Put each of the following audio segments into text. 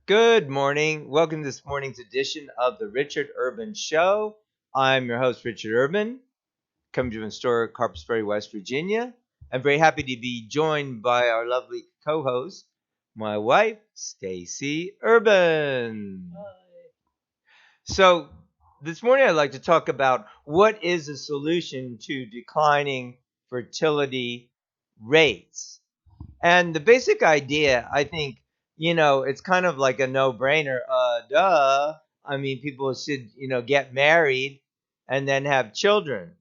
Good morning. Welcome to this morning's edition of the Richard Urban Show. I'm your host, Richard Urban, coming to you from store Carpus Ferry, West Virginia. I'm very happy to be joined by our lovely co-host, my wife, Stacy Urban. So this morning I'd like to talk about what is a solution to declining fertility rates. And the basic idea, I think, it's kind of like a no-brainer. Duh. I mean, people should, get married and then have children.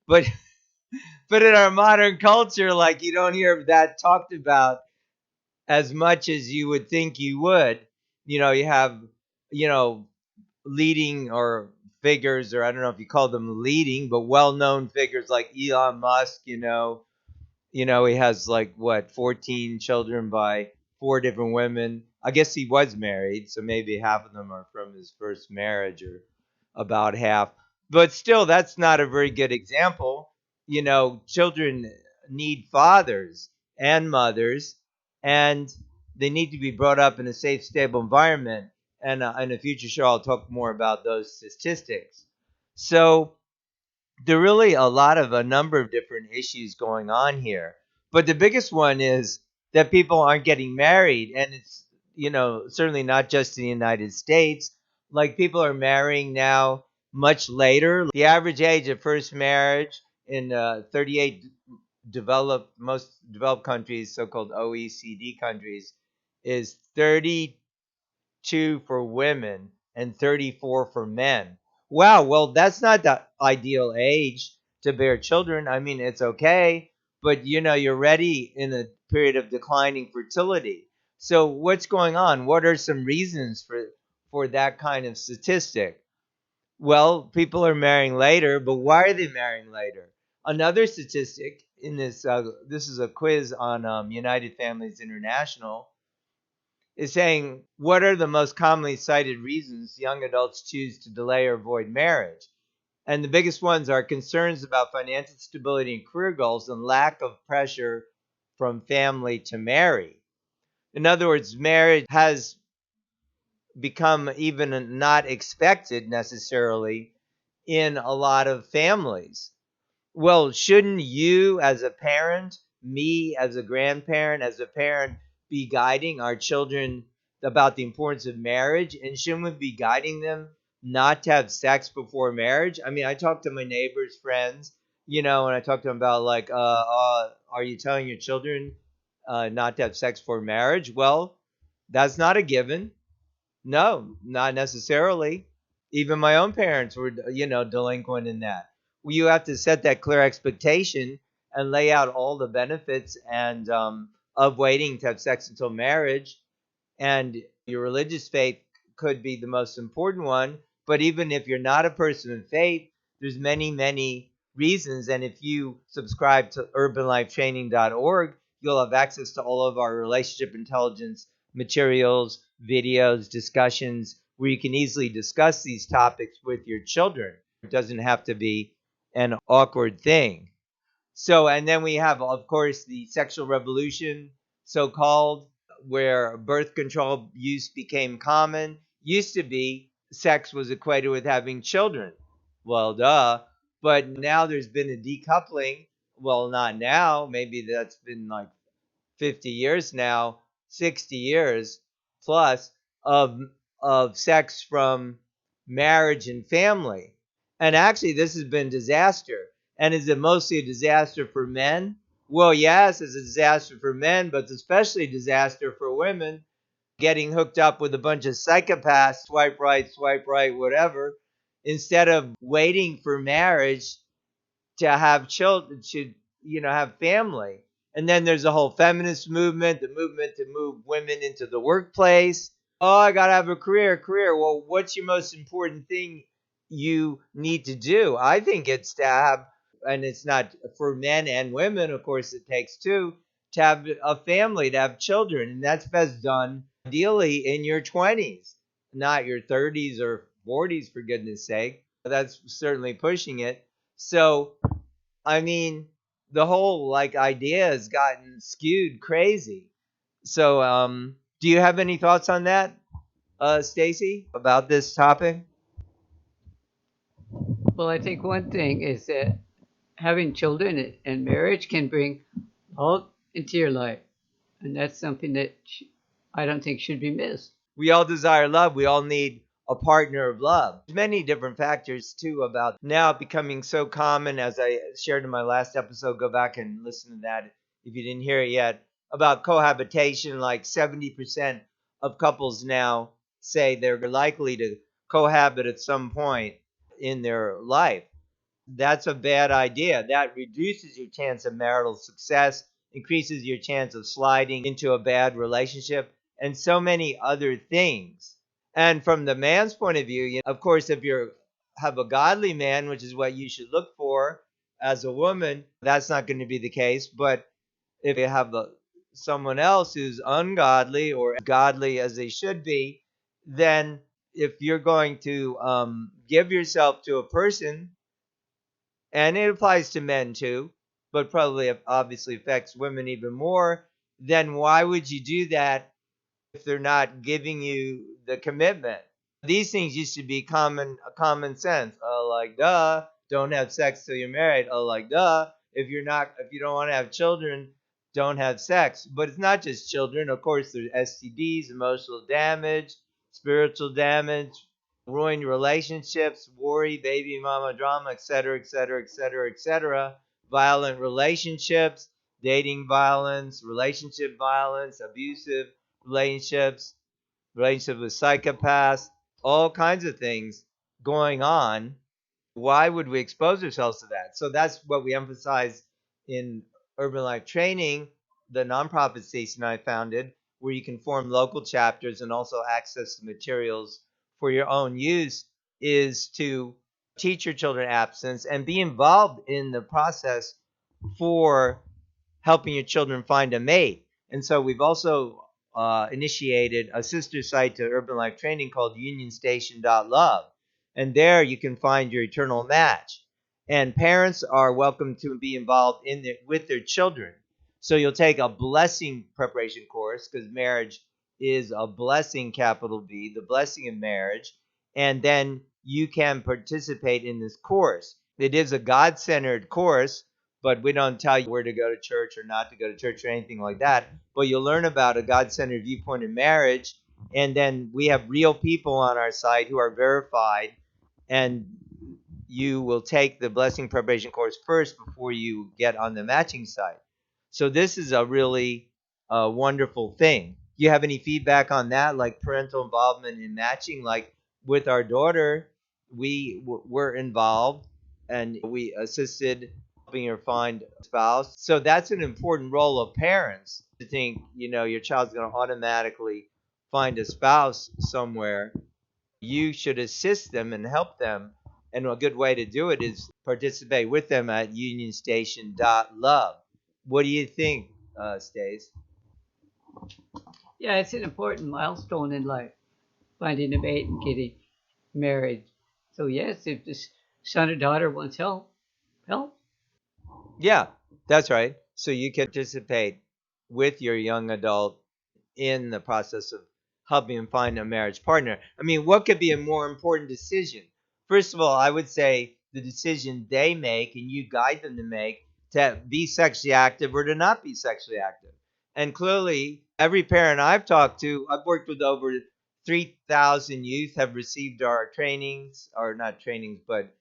But but in our modern culture, like you don't hear that talked about as much as you would think you would. You have, you know, leading or figures, or I don't know if you call them leading, but well-known figures like Elon Musk. He has like what 14 children by four different women. I guess he was married, so maybe half of them are from his first marriage, or about half. But still, that's not a very good example. Children need fathers and mothers, and they need to be brought up in a safe, stable environment. And in a future show, I'll talk more about those statistics. So there are really a number of different issues going on here. But the biggest one is that people aren't getting married, and it's certainly not just in the United States. Like people are marrying now much later. The average age of first marriage in 38 most developed countries, so-called OECD countries, is 32 for women and 34 for men. Wow, well, that's not the ideal age to bear children. I mean, it's okay, but you're already in a period of declining fertility. So what's going on? What are some reasons for that kind of statistic? Well, people are marrying later, but why are they marrying later? Another statistic in this is a quiz on United Families International, is saying what are the most commonly cited reasons young adults choose to delay or avoid marriage? And the biggest ones are concerns about financial stability and career goals and lack of pressure from family to marry. In other words, marriage has become even not expected necessarily in a lot of families. Well, shouldn't you, as a parent, me as a grandparent, as a parent, be guiding our children about the importance of marriage? And shouldn't we be guiding them not to have sex before marriage? I mean, I talk to my neighbors, friends, and I talk to them about like, are you telling your children not to have sex before marriage? Well, that's not a given. No, not necessarily. Even my own parents were, delinquent in that. Well, you have to set that clear expectation and lay out all the benefits and of waiting to have sex until marriage. And your religious faith could be the most important one. But even if you're not a person of faith, there's many, many reasons. And if you subscribe to urbanlifetraining.org, you'll have access to all of our relationship intelligence materials, videos, discussions, where you can easily discuss these topics with your children. It doesn't have to be an awkward thing. So, and then we have, of course, the sexual revolution, so called, where birth control use became common. Used to be sex was equated with having children. Well, duh. But now there's been a decoupling. Well, not now. Maybe that's been like 50 years now, 60 years plus of sex from marriage and family. And actually, this has been disaster. And is it mostly a disaster for men? Well, yes, it's a disaster for men, but it's especially a disaster for women, getting hooked up with a bunch of psychopaths, swipe right, whatever, instead of waiting for marriage to have children, to have family. And then there's a whole feminist movement, the movement to move women into the workplace. Oh, I gotta have a career. Well, what's your most important thing you need to do? I think it's to have, and it's not for men and women, of course, it takes two, to have a family, to have children. And that's best done ideally in your 20s, not your 30s or 40s, for goodness sake. That's certainly pushing it. So, I mean, the whole like idea has gotten skewed crazy. So, do you have any thoughts on that? Stacy, about this topic? Well, I think one thing is that having children and marriage can bring love into your life, and that's something that I don't think should be missed. We all desire love. We all need a partner of love. There's many different factors too about now becoming so common, as I shared in my last episode. Go back and listen to that if you didn't hear it yet, about cohabitation. Like 70% of couples now say they're likely to cohabit at some point in their life. That's a bad idea. That reduces your chance of marital success, increases your chance of sliding into a bad relationship, and so many other things. And from the man's point of view, of course, if you have a godly man, which is what you should look for as a woman, that's not going to be the case. But if you have someone else who's ungodly or godly as they should be, then if you're going to give yourself to a person, and it applies to men too, but probably obviously affects women even more, then why would you do that if they're not giving you the commitment? These things used to be common sense. Oh, like duh, don't have sex till you're married. Oh, like duh, if you don't want to have children, don't have sex. But it's not just children. Of course, there's STDs, emotional damage, spiritual damage, ruined relationships, worry, baby mama drama, etc., etc., etc., etc. Violent relationships, dating violence, relationship violence, abusive relationships, relationship with psychopaths, all kinds of things going on. Why would we expose ourselves to that? So that's what we emphasize in Urban Life Training, the nonprofit station I founded, where you can form local chapters and also access the materials for your own use, is to teach your children abstinence and be involved in the process for helping your children find a mate. And so we've also initiated a sister site to Urban Life Training called unionstation.love. And there you can find your eternal match. And parents are welcome to be involved with their children. So you'll take a blessing preparation course, because marriage is a blessing, capital B, the blessing of marriage. And then you can participate in this course. It is a God centered course, but we don't tell you where to go to church or not to go to church or anything like that. But you'll learn about a God centered viewpoint in marriage. And then we have real people on our site who are verified. And you will take the blessing preparation course first before you get on the matching site. So this is a really wonderful thing. Do you have any feedback on that, like parental involvement in matching? Like with our daughter, we were involved and we assisted helping her find a spouse. So that's an important role of parents, to think, your child's going to automatically find a spouse somewhere. You should assist them and help them. And a good way to do it is participate with them at unionstation.love. What do you think, Stace? Yeah, it's an important milestone in life, finding a mate and getting married. So yes, if this son or daughter wants help, help. Yeah, that's right. So you can participate with your young adult in the process of helping them find a marriage partner. I mean, what could be a more important decision? First of all, I would say the decision they make and you guide them to make, to be sexually active or to not be sexually active. And clearly, every parent I've talked to, I've worked with over 3,000 youth, have received our trainings, or not trainings, but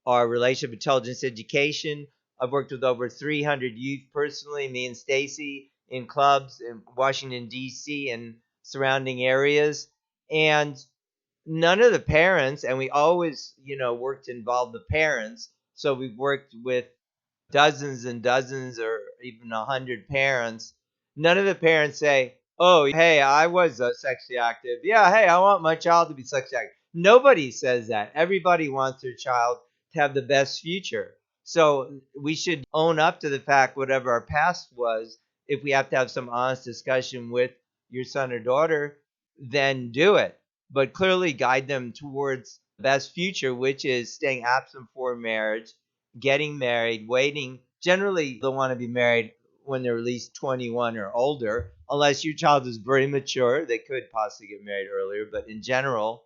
our relationship intelligence education. I've worked with over 300 youth personally, me and Stacy, in clubs in Washington, D.C. and surrounding areas. And none of the parents, and we always, worked to involve the parents. So we've worked with dozens and dozens or even 100 parents. None of the parents say, oh, hey, I was sexually active. Yeah, hey, I want my child to be sexually active. Nobody says that. Everybody wants their child to have the best future. So we should own up to the fact, whatever our past was. If we have to have some honest discussion with your son or daughter, then do it. But clearly guide them towards the best future, which is staying absent for marriage, getting married, waiting. Generally, they'll want to be married when they're at least 21 or older. Unless your child is very mature, they could possibly get married earlier. But in general,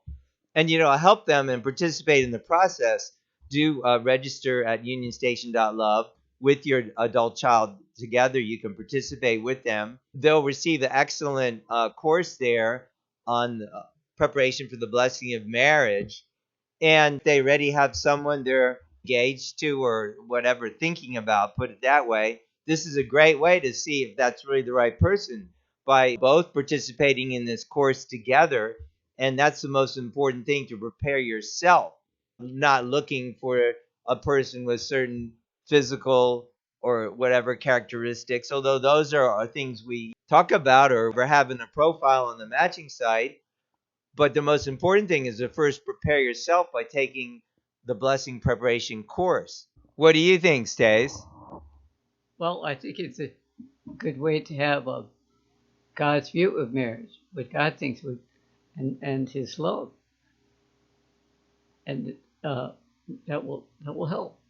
and help them and participate in the process, do register at unionstation.love with your adult child together. You can participate with them. They'll receive an excellent course there on preparation for the blessing of marriage, and they already have someone they're engaged to or whatever, thinking about, put it that way. This is a great way to see if that's really the right person by both participating in this course together. And that's the most important thing, to prepare yourself, not looking for a person with certain physical or whatever characteristics, although those are things we talk about or we're having a profile on the matching site. But the most important thing is to first prepare yourself by taking the blessing preparation course. What do you think, Stace? Well, I think it's a good way to have God's view of marriage, what God thinks would, and His love, and that will help.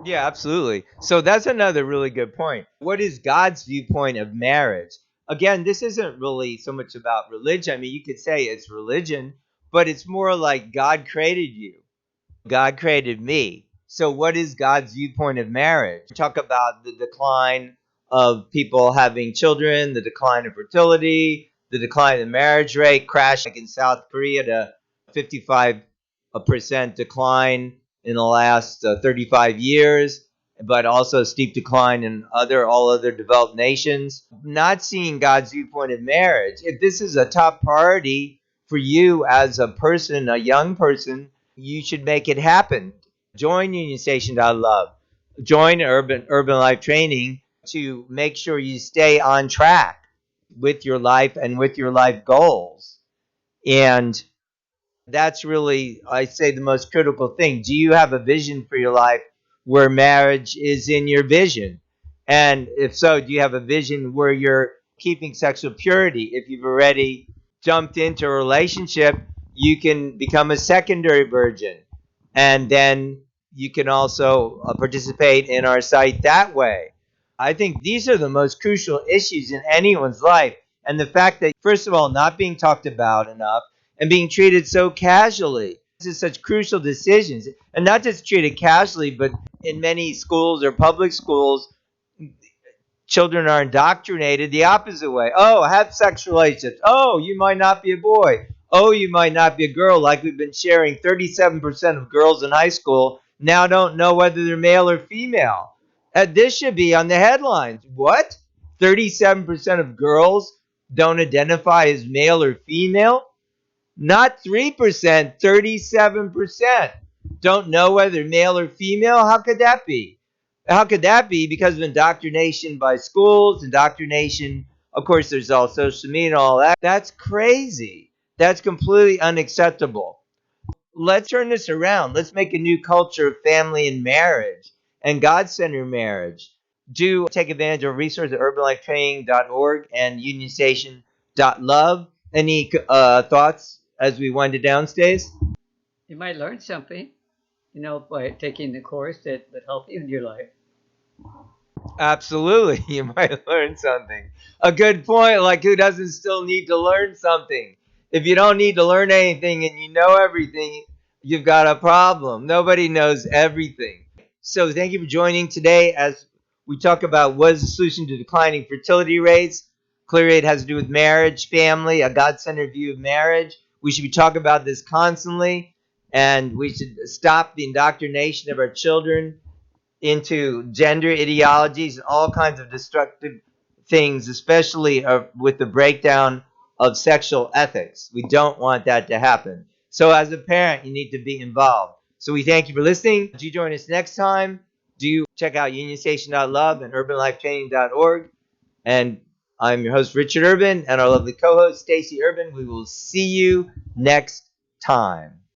Yeah, absolutely. So that's another really good point. What is God's viewpoint of marriage? Again, this isn't really so much about religion. I mean, you could say it's religion, but it's more like God created you. God created me. So, what is God's viewpoint of marriage? We talk about the decline of people having children, the decline of fertility, the decline in the marriage rate, crash like in South Korea to 55% decline in the last 35 years, but also a steep decline in all other developed nations. Not seeing God's viewpoint of marriage. If this is a top priority for you as a person, a young person, you should make it happen. Join unionstation.love. Join Urban Life Training to make sure you stay on track with your life and with your life goals. And that's really, I say, the most critical thing. Do you have a vision for your life where marriage is in your vision? And if so, do you have a vision where you're keeping sexual purity? If you've already jumped into a relationship, you can become a secondary virgin. And then you can also participate in our site that way. I think these are the most crucial issues in anyone's life. And the fact that, first of all, not being talked about enough and being treated so casually. This is such crucial decisions. And not just treated casually, but in many schools or public schools, children are indoctrinated the opposite way. Oh, have sexual relationships. Oh, you might not be a boy. Oh, you might not be a girl. Like we've been sharing, 37% of girls in high school now don't know whether they're male or female. This should be on the headlines. What? 37% of girls don't identify as male or female? Not 3%, 37% don't know whether male or female. How could that be? How could that be? Because of indoctrination by schools, indoctrination. Of course, there's all social media and all that. That's crazy. That's completely unacceptable. Let's turn this around. Let's make a new culture of family and marriage and God-centered marriage. Do take advantage of resources at urbanlifetraining.org and unionstation.love. Any thoughts as we wind it down, Stace? You might learn something, by taking the course that would help you in your life. Absolutely. You might learn something. A good point. Like, who doesn't still need to learn something? If you don't need to learn anything and you know everything, you've got a problem. Nobody knows everything. So, thank you for joining today as we talk about what is the solution to declining fertility rates. Clearly, it has to do with marriage, family, a God centered view of marriage. We should be talking about this constantly, and we should stop the indoctrination of our children into gender ideologies and all kinds of destructive things, especially with the breakdown of sexual ethics. We don't want that to happen. So as a parent, you need to be involved. So we thank you for listening. Do you join us next time? Do check out unionstation.love and urbanlifetraining.org. And I'm your host, Richard Urban, and our lovely co-host, Stacy Urban. We will see you next time.